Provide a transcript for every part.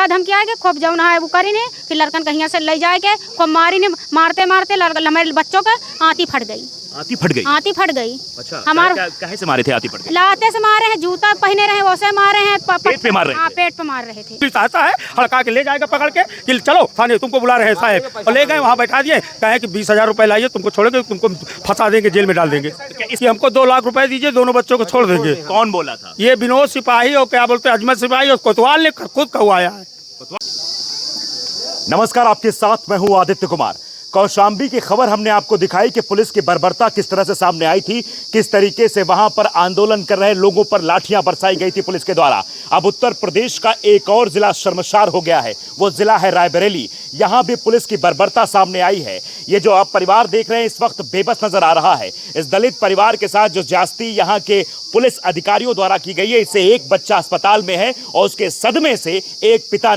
धमकिया के खूब जौन है वो करी ने, फिर लड़कन कहीं से ले जाए के खूब मारी ने, मारते मारते हमारे बच्चों का आंती फट गई। आंती फट गई? आंती फट गई। अच्छा, हमारे काहे से मारे थे? आंती फट गई लाते से मारे हैं, जूता पहने रहे वैसे मारे हैं, पेट पे मार रहे थे? हाँ, पेट पे मार रहे थे। चाहता है हड़का के ले जाएगा पकड़ के कि चलो थाने, तुमको बुला रहे हैं साहब, और ले गए वहाँ बैठा दिए, कहे कि 20,000 रुपए लाइए, तुमको छोड़ेंगे, तुमको फंसा देंगे, जेल में डाल देंगे। इसकी हमको 2 लाख रुपए दीजिए, दोनों बच्चों को छोड़ देंगे। कौन बोला था? ये विनोद सिपाही और क्या बोलते हैं अजमत सिपाही और कोतवाल ने खुद कहवाया है। नमस्कार, आपके साथ मैं हूं आदित्य कुमार। कौशाम्बी की खबर हमने आपको दिखाई कि पुलिस की बर्बरता किस तरह से सामने आई थी, किस तरीके से वहां पर आंदोलन कर रहे लोगों पर लाठियां बरसाई गई थी पुलिस के द्वारा। अब उत्तर प्रदेश का एक और जिला शर्मसार हो गया है, वो जिला है रायबरेली। यहां भी पुलिस की बर्बरता सामने आई है। ये जो आप परिवार देख रहे हैं इस वक्त बेबस नजर आ रहा है। इस दलित परिवार के साथ जो ज्यादती यहां के पुलिस अधिकारियों द्वारा की गई है, इससे एक बच्चा अस्पताल में है और उसके सदमे से एक पिता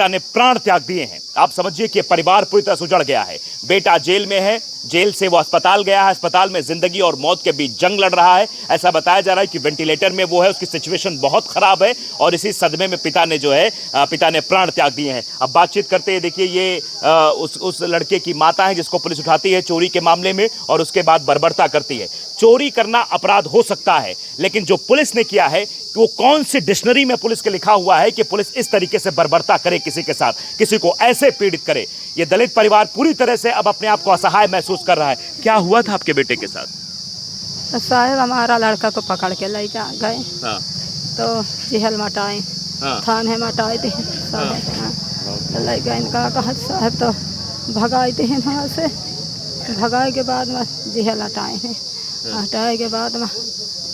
ने प्राण त्याग दिए हैं। आप समझिए कि परिवार पूरी तरह से उजड़ गया है। बेटा जेल में है, जेल से वो अस्पताल गया है, अस्पताल में जिंदगी और मौत के बीच जंग लड़ रहा है। ऐसा बताया जा रहा है कि वेंटिलेटर में वो है, उसकी सिचुएशन बहुत खराब है और इसी सदमे में पिता ने प्राण त्याग दिए हैं। अब बातचीत करते हैं। देखिए, ये उस लड़के की माता है जिसको पुलिस उठाती है चोरी के मामले में और उसके बाद बर्बरता करती है। चोरी करना अपराध हो सकता है, लेकिन जो पुलिस ने किया है वो कौन सी डिक्शनरी में पुलिस के लिखा हुआ है कि पुलिस इस तरीके से बर्बरता करे, किसी के साथ, किसी को ऐसे पीड़ित करे। ये दलित परिवार पूरी तरह से अब अपने आप को असहाय महसूस कर रहा है। क्या हुआ था आपके बेटे के साथ? साहब, हमारा लड़का को पकड़ के ले जा गए। हाँ। तो जेल मटाए। हाँ। थाने मटाए थे ले गए। इनका कहा साहब तो भगाए थे वहाँ से। भगाए के बाद में जेल हटाए हैं। हटाए के बाद में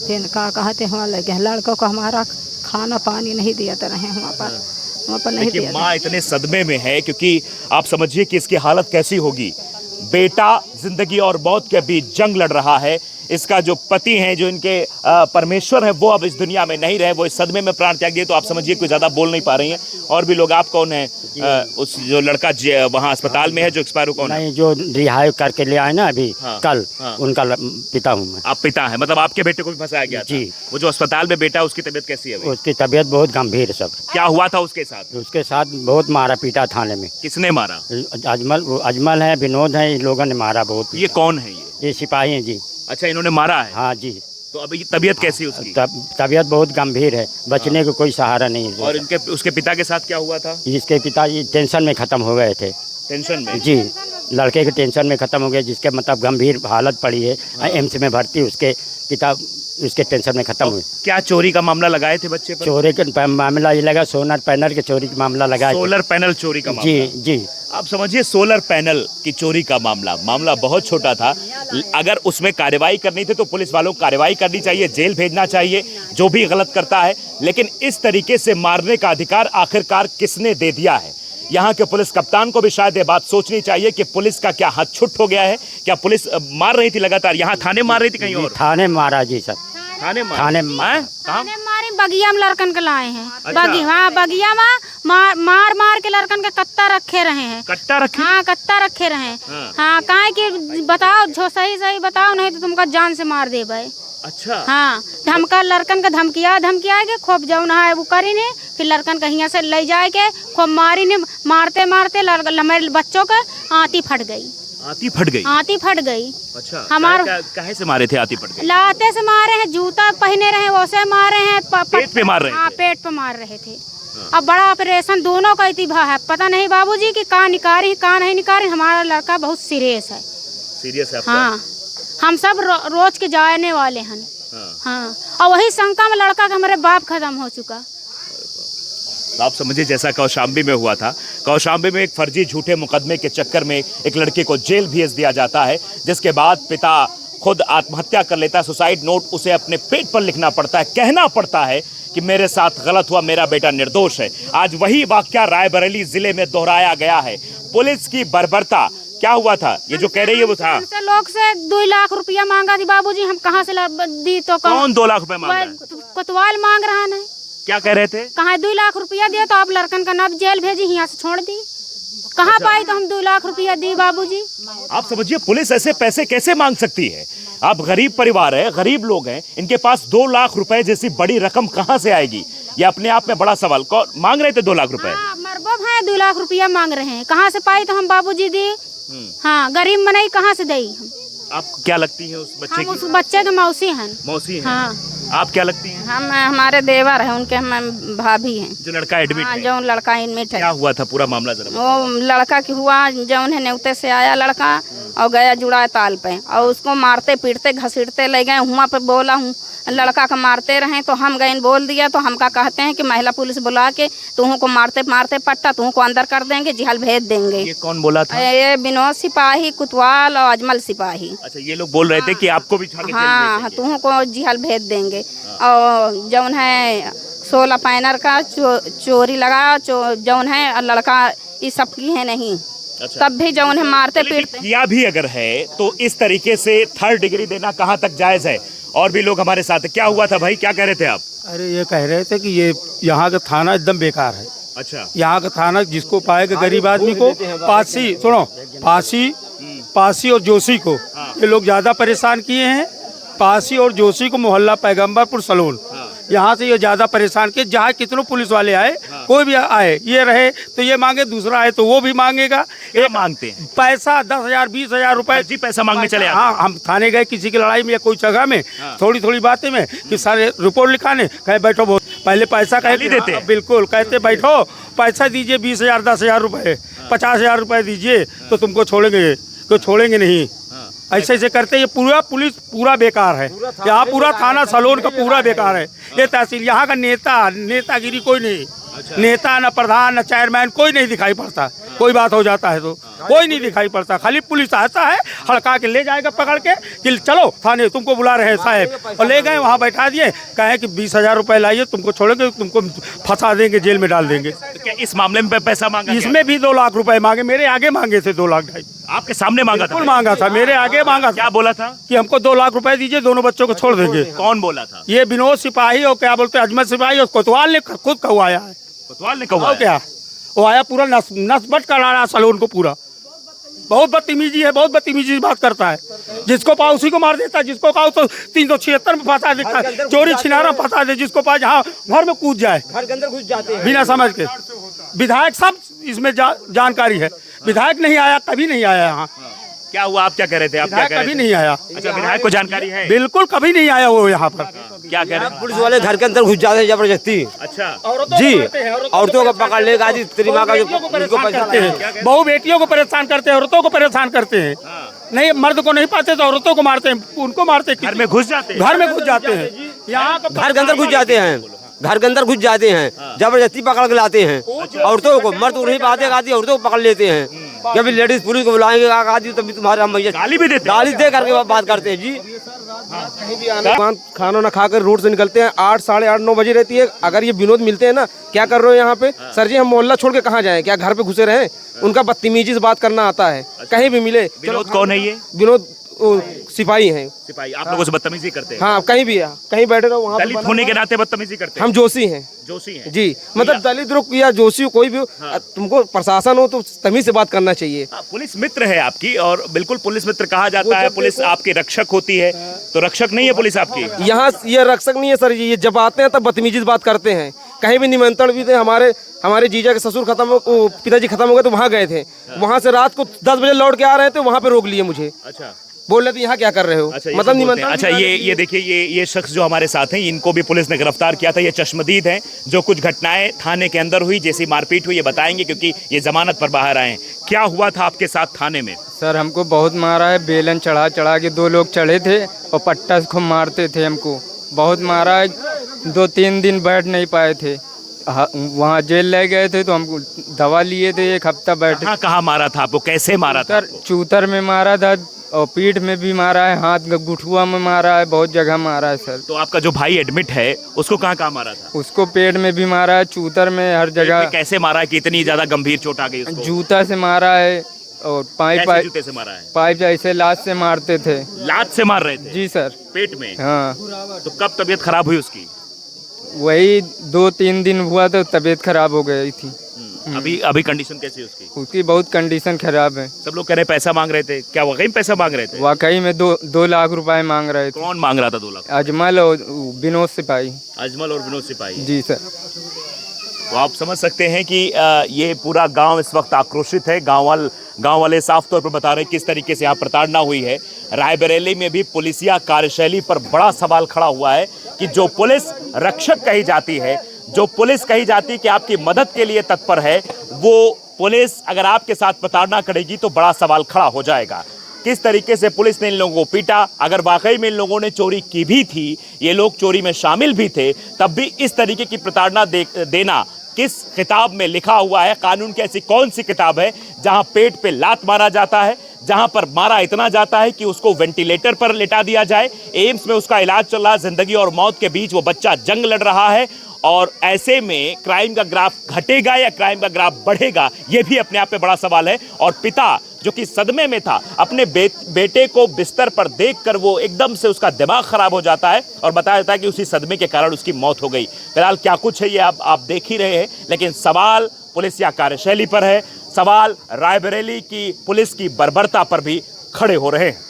फिर कहा थे वहाँ ले गए। लड़कों को हमारा खाना पानी नहीं दिया तो रहे वहाँ पर नहीं दिया। माँ इतने सदमे में है क्योंकि आप समझिए कि इसकी हालत कैसी होगी। बेटा जिंदगी और मौत के बीच जंग लड़ रहा है। इसका जो पति हैं, जो इनके परमेश्वर हैं, वो अब इस दुनिया में नहीं रहे, वो इस सदमे में प्राण त्याग दिए। तो आप समझिए कोई ज़्यादा बोल नहीं पा रही हैं। और भी लोग, आप कौन है? उस जो लड़का वहाँ अस्पताल में है जो एक्सपायर हो, कौन है? नहीं, जो रिहाई करके ले आए ना अभी। हाँ, कल। हाँ। उनका पिता हूँ मैं। आप पिता हैं, मतलब आपके बेटे को भी फंसाया गया था? जी। वो जो अस्पताल में बेटा, उसकी तबीयत कैसी है? उसकी तबीयत बहुत गंभीर है। सब क्या हुआ था उसके साथ? उसके साथ बहुत मारा पीटा थाने में। किसने मारा? अजमल है, विनोद है, इन लोगों ने मारा बहुत। ये कौन है? ये सिपाही हैं जी। अच्छा, इन्होंने मारा है? हाँ जी। तो अभी तबीयत कैसी है उसकी? तबीयत बहुत गंभीर है, बचने को कोई सहारा नहीं है। और उसके पिता के साथ क्या हुआ था? जिसके पिताजी टेंशन में खत्म हो गए थे। टेंशन में? जी, लड़के के टेंशन में खत्म हो गए, जिसके मतलब गंभीर हालत पड़ी है। एम्स में भर्ती, उसके पिता उसके टेंशन में खत्म हुए। क्या चोरी का मामला लगाए थे बच्चे पर? चोरी का मामला ये लगा, सोलर पैनल के चोरी का मामला लगाया। सोलर पैनल चोरी का मामला? जी जी। आप समझिए, सोलर पैनल की चोरी का मामला बहुत छोटा था। अगर उसमें कार्रवाई करनी थी तो पुलिस वालों को कार्रवाई करनी चाहिए, जेल भेजना चाहिए जो भी गलत करता है। लेकिन इस तरीके से मारने का अधिकार आखिरकार किसने दे दिया है? यहाँ के पुलिस कप्तान को भी शायद ये बात सोचनी चाहिए कि पुलिस का क्या हाथ छुट हो गया है। क्या पुलिस मार रही थी लगातार? यहाँ थाने मार रही थी, कहीं और? थाने मारा जी सर। थाने मारी बगिया में लड़कन के लाए हैं। अच्छा। हाँ, बगिया में मार के लड़कन के कट्टा रखे रहे हैं। कट्टा रखे? हाँ, कट्टा रखे रहे हैं। हाँ, काहे कि बताओ, जो सही बताओ, नहीं तो तुमको जान से मार दे भाई। अच्छा। हाँ, लड़कन का धमकिया के खूब जौन है वो करी ने, फिर लड़कन कहीं से ले जाए के खूब मारी ने, मारते मारते हमारे बच्चों का आंती फट गई। आंती फट गई? आंती फट गई। अच्छा। हमारा काहे से मारे थे? आंती फट गई? लाते से मारे हैं, जूता पहने रहे वैसे मारे हैं। पेट पे मार रहे थे? हाँ, पेट पे मार रहे थे। अब बड़ा ऑपरेशन दोनों का इतिभा है, पता नहीं बाबूजी कि कहाँ निकारी कहाँ नहीं निकारी। हमारा लड़का बहुत सीरियस है। सीरियस है आपका? हाँ, हम सब रोज के जाने वाले हैं। हाँ, और वही शंका में लड़का का हमारे बाप खत्म हो चुका। आप समझिए, जैसा कौशाम्बी में हुआ था। कौशाम्बी में एक फर्जी झूठे मुकदमे के चक्कर में एक लड़के को जेल भेज दिया जाता है, जिसके बाद पिता खुद आत्महत्या कर लेता है। सुसाइड नोट उसे अपने पेट पर लिखना पड़ता है, कहना पड़ता है कि मेरे साथ गलत हुआ, मेरा बेटा निर्दोष है। आज वही वाकया रायबरेली जिले में दोहराया गया है। पुलिस की बर्बरता। क्या हुआ था? ये जो कह रही है वो था, लोग से 2 लाख रुपया मांगा थी बाबूजी, हम कहाँ से दी? तो कौन 2 लाख रुपए मांग रहा है? कोतवाल मांग रहा है। क्या कह रहे थे? कहाँ 2 लाख रुपया दिया तो आप लड़कन का नब जेल भेजी, यहाँ से छोड़ दी। कहाँ पाई तो हम 2 लाख रुपया दी बाबूजी। आप समझिए, पुलिस ऐसे पैसे कैसे मांग सकती है? आप गरीब परिवार है, गरीब लोग हैं, इनके पास 2 लाख रुपए जैसी बड़ी रकम कहाँ से आएगी? ये अपने आप में बड़ा सवाल। कौन मांग रहे थे 2 लाख रुपए? हाँ, मरबो है 2 लाख रुपया मांग रहे हैं। कहाँ से पाई तो हम बाबूजी दी। हाँ, गरीब मनाई कहाँ से दई हम। आपको क्या लगती है उस बच्चे हम की? उस बच्चे के मौसी हैं। मौसी हैं। हाँ, आप क्या लगती हैं? हम हमारे देवर हैं, उनके हम भाभी हैं। जो लड़का एडमिट हाँ, है, जो लड़का एडमिट है। क्या हुआ था पूरा मामला जरा? वो लड़का की हुआ जो उन्हें न्योते से आया लड़का और गया जुड़ा ताल पे और उसको मारते पीटते घसीटते ले गए। हुआ पे बोला हूँ लड़का का मारते रहे तो हम गए बोल दिया तो हमका कहते हैं कि महिला पुलिस बुला के तुहों को मारते मारते पट्टा तुहों को अंदर कर देंगे, जेल भेज देंगे। ये कौन बोला था? ये विनोद सिपाही, कुतवाल और अजमल सिपाही। अच्छा, ये लोग बोल रहे थे कि आपको भी उठा के जेल हाँ, भेज देंगे। तुहों को जेल भेज देंगे। और जौन है 16 पैनर का चोरी लगा जौन है लड़का इस सब की है नहीं। अच्छा। तब भी जौन है मारते लेकिन पीटते। किया भी अगर है तो इस तरीके से 3rd डिग्री देना कहाँ तक जायज है? और भी लोग हमारे साथ हैं। क्या हुआ था भाई, क्या कह रहे थे आप? अरे ये कह रहे थे कि ये यहाँ का थाना एकदम बेकार है। अच्छा, यहाँ का थाना जिसको पाएगा गरीब आदमी को फांसी, सुनो, फांसी और जोशी को ये लोग ज़्यादा परेशान किए हैं। फांसी और जोशी को मोहल्ला पैगंबरपुर सलोन, यहाँ से ये ज़्यादा परेशान किए। जहाँ कितनों पुलिस वाले आए, कोई भी आए, ये रहे तो ये मांगे, दूसरा आए तो वो भी मांगेगा। क्या मांगते हैं? पैसा 10,000 20,000 रुपए जी पैसा मांगने चले आते हाँ, हम थाने गए किसी की लड़ाई में या कोई जगह में थोड़ी थोड़ी बातें में कि सारे रिपोर्ट लिखाने कहे बैठो, बहुत पहले पैसा गाली देते हैं। बिल्कुल कहते बैठो, पैसा दीजिए 20,000 10,000 रुपए, 50,000 रुपए दीजिए तो तुमको छोड़ेंगे, तो छोड़ेंगे नहीं। ऐसे ऐसे करते ये पूरा पुलिस पूरा बेकार है। यहाँ पूरा थाना सलोन का पूरा बेकार है। ये तहसील यहाँ का नेतागिरी कोई नहीं। नेता न प्रधान न चेयरमैन कोई नहीं दिखाई पड़ता। कोई बात हो जाता है तो कोई नहीं दिखाई पड़ता। खाली पुलिस आता है, हड़का के ले जाएगा पकड़ के कि चलो थाने, तुमको बुला रहे हैं साहब, और ले गए वहाँ बैठा दिए, कहे कि 20,000 रुपए लाइए, तुमको छोड़ेंगे, तुमको फंसा देंगे, जेल में डाल देंगे। तो क्या इस मामले में पैसा मांगा? इसमें भी 2 लाख रुपए मांगे, मेरे आगे मांगे थे 2 लाख 2.5। आपके सामने मांगा था? बिल्कुल मांगा था, मेरे आगे मांगा था। क्या बोला था? कि हमको 2 लाख रुपए दीजिए, दोनों बच्चों को छोड़ देंगे। कौन बोला था? ये विनोद सिपाही और क्या बोलते हैं अजमल सिपाही और कोतवाल ने खुद कहवाया है। कोतवाल ने कहा? और क्या, वो आया पूरा नसबट करा रहा सलोन को पूरा। बहुत बदतमीजी है, बहुत बदतमीजी बात करता है। जिसको पाओ उसी को मार देता है, जिसको पाओ तो 376 में फंसा देता है, चोरी छिनारा फंसा दे, जिसको पाओ जहाँ घर में कूद जाए, घर के अंदर घुस जाते हैं बिना समझ के। विधायक सब इसमें जानकारी है। विधायक नहीं आया, कभी नहीं आया यहाँ। क्या हुआ, आप क्या कह रहे थे? आप क्या कह रहे कभी थे? नहीं आया। अच्छा, विधायक को जानकारी है? बिल्कुल कभी नहीं आया वो यहाँ पर। क्या कह रहे हैं? पुलिस वाले घर के अंदर घुस जाते हैं जबरदस्ती अच्छा जी, औरतों को पकड़ लेगा जी, तेरी माँ का जो उनको पैसा करते हैं, बहू बेटियों को परेशान करते हैं, औरतों को परेशान करते हैं। नहीं, मर्द को नहीं पाते तो औरतों को मारते हैं, उनको मारते हैं। घर में घुस जाते हैं? घर में घुस जाते हैं, यहाँ घर के अंदर घुस जाते हैं, घर के अंदर घुस जाते हैं, जबरदस्ती पकड़ के लाते हैं औरतों को। मर्द तो नहीं पाते, आती औरतों को पकड़ लेते हैं। जब लेडीज पुलिस को बुलाएंगे आदि तभी तुम्हारे हम भैया गाली भी देते हैं? गाली दे करके बात करते हैं जी। खाना ना खाकर रोड से निकलते हैं, 8 साढ़े 8 9 बजे रहती है। अगर ये विनोद मिलते हैं ना, क्या कर रहे हो यहाँ पे सर जी, हम मोहल्ला छोड़ के कहाँ जाएं? क्या घर पे घुसे रहें? उनका बदतमीजी से बात करना आता है, कहीं भी मिले। विनोद कौन है ये? विनोद सिपाही हैं। सिपाही आप लोगों से बदतमीजी करते हैं? हाँ, कहीं भी कहीं बैठे रहो वहाँ दलित होने के नाते बदतमीजी करते हैं? हम जोशी हैं। जोशी हैं जी, मतलब दलित हो या जोशी हो, कोई भी हो, तुमको प्रशासन हो तो तमीज से बात करना चाहिए। पुलिस मित्र है आपकी, और बिल्कुल पुलिस मित्र कहा जाता है। पुलिस आपकी रक्षक होती है, तो रक्षक नहीं है पुलिस आपकी? यहाँ ये रक्षक नहीं है सर जी। ये जब आते हैं तब बदतमीजी से बात करते हैं। कहीं भी निमंत्रण भी थे, हमारे जीजा के ससुर पिताजी खत्म हो गए तो वहाँ गए थे। वहाँ से रात को 10 बजे लौट के आ रहे थे, वहाँ पे रोक लिए मुझे। अच्छा, बोल रहे थे यहाँ क्या कर रहे हो? अच्छा, मतलब निमंत्रण। अच्छा, ये देखिए, ये शख्स जो हमारे साथ हैं, इनको भी पुलिस ने गिरफ्तार किया था। ये चश्मदीद हैं, जो कुछ घटनाएं थाने के अंदर हुई, जैसी मारपीट हुई, ये बताएंगे, क्योंकि ये जमानत पर बाहर आए हैं। क्या हुआ था आपके साथ थाने में? सर, हमको बहुत मारा है। बेलन चढ़ा के 2 लोग चढ़े थे और पट्टा से खूब मारते थे हमको। बहुत मारा है, 2-3 दिन बैठ नहीं पाए थे। वहाँ जेल ले गए थे तो हमको दवा लिए थे, 1 हफ्ता बैठे। कहाँ मारा था आपको? कैसे मारा था? सर, चूतर में मारा था और पीठ में भी मारा है, हाथ गुठुआ में मारा है, बहुत जगह मारा है सर। तो आपका जो भाई एडमिट है, उसको कहाँ मारा था? उसको पेट में भी मारा है, चूतर में, हर जगह। कैसे मारा है कि इतनी ज्यादा गंभीर चोट आ गई उसको? जूता से मारा है और जूते से मारा है? पाइप ऐसे लात से मारते थे। लात से मार रहे थे? जी सर। पेट में? हाँ। तो कब तबीयत खराब हुई उसकी? वही 2-3 दिन हुआ तो तबीयत खराब हो गई थी। अभी अभी कंडीशन कैसी है उसकी? उसकी बहुत कंडीशन खराब है। सब लोग कह रहे हैं पैसा मांग रहे थे, क्या वाकई में पैसा मांग रहे थे? वाकई में 2 लाख रुपए मांग रहे थे। कौन मांग रहा था 2 लाख? अजमल और विनोद सिपाही। अजमल और विनोद सिपाही जी सर। तो आप समझ सकते हैं कि ये पूरा गांव इस वक्त आक्रोशित है। गांव वाले साफ तौर पर बता रहे हैं किस तरीके से यहाँ प्रताड़ना हुई है। रायबरेली में भी पुलिसिया कार्यशैली पर बड़ा सवाल खड़ा हुआ है कि जो पुलिस रक्षक कही जाती है, जो पुलिस कही जाती है कि आपकी मदद के लिए तत्पर है, वो पुलिस अगर आपके साथ प्रताड़ना करेगी तो बड़ा सवाल खड़ा हो जाएगा। किस तरीके से पुलिस ने इन लोगों को पीटा, अगर वाकई में इन लोगों ने चोरी की भी थी, ये लोग चोरी में शामिल भी थे, तब भी इस तरीके की प्रताड़ना देना किस किताब में लिखा हुआ है? कानून की ऐसी कौन सी किताब है जहां पेट पे लात मारा जाता है, जहां पर मारा इतना जाता है कि उसको वेंटिलेटर पर लेटा दिया जाए, एम्स में उसका इलाज चल रहा है, जिंदगी और मौत के बीच वो बच्चा जंग लड़ रहा है, और ऐसे में क्राइम का ग्राफ घटेगा या क्राइम का ग्राफ बढ़ेगा, ये भी अपने आप में बड़ा सवाल है। और पिता जो कि सदमे में था, अपने बेटे को बिस्तर पर देखकर वो एकदम से उसका दिमाग खराब हो जाता है और बताया जाता है कि उसी सदमे के कारण उसकी मौत हो गई। फिलहाल क्या कुछ है ये आप देख ही रहे हैं, लेकिन सवाल पुलिसिया कार्यशैली पर है, सवाल रायबरेली की पुलिस की बर्बरता पर भी खड़े हो रहे हैं।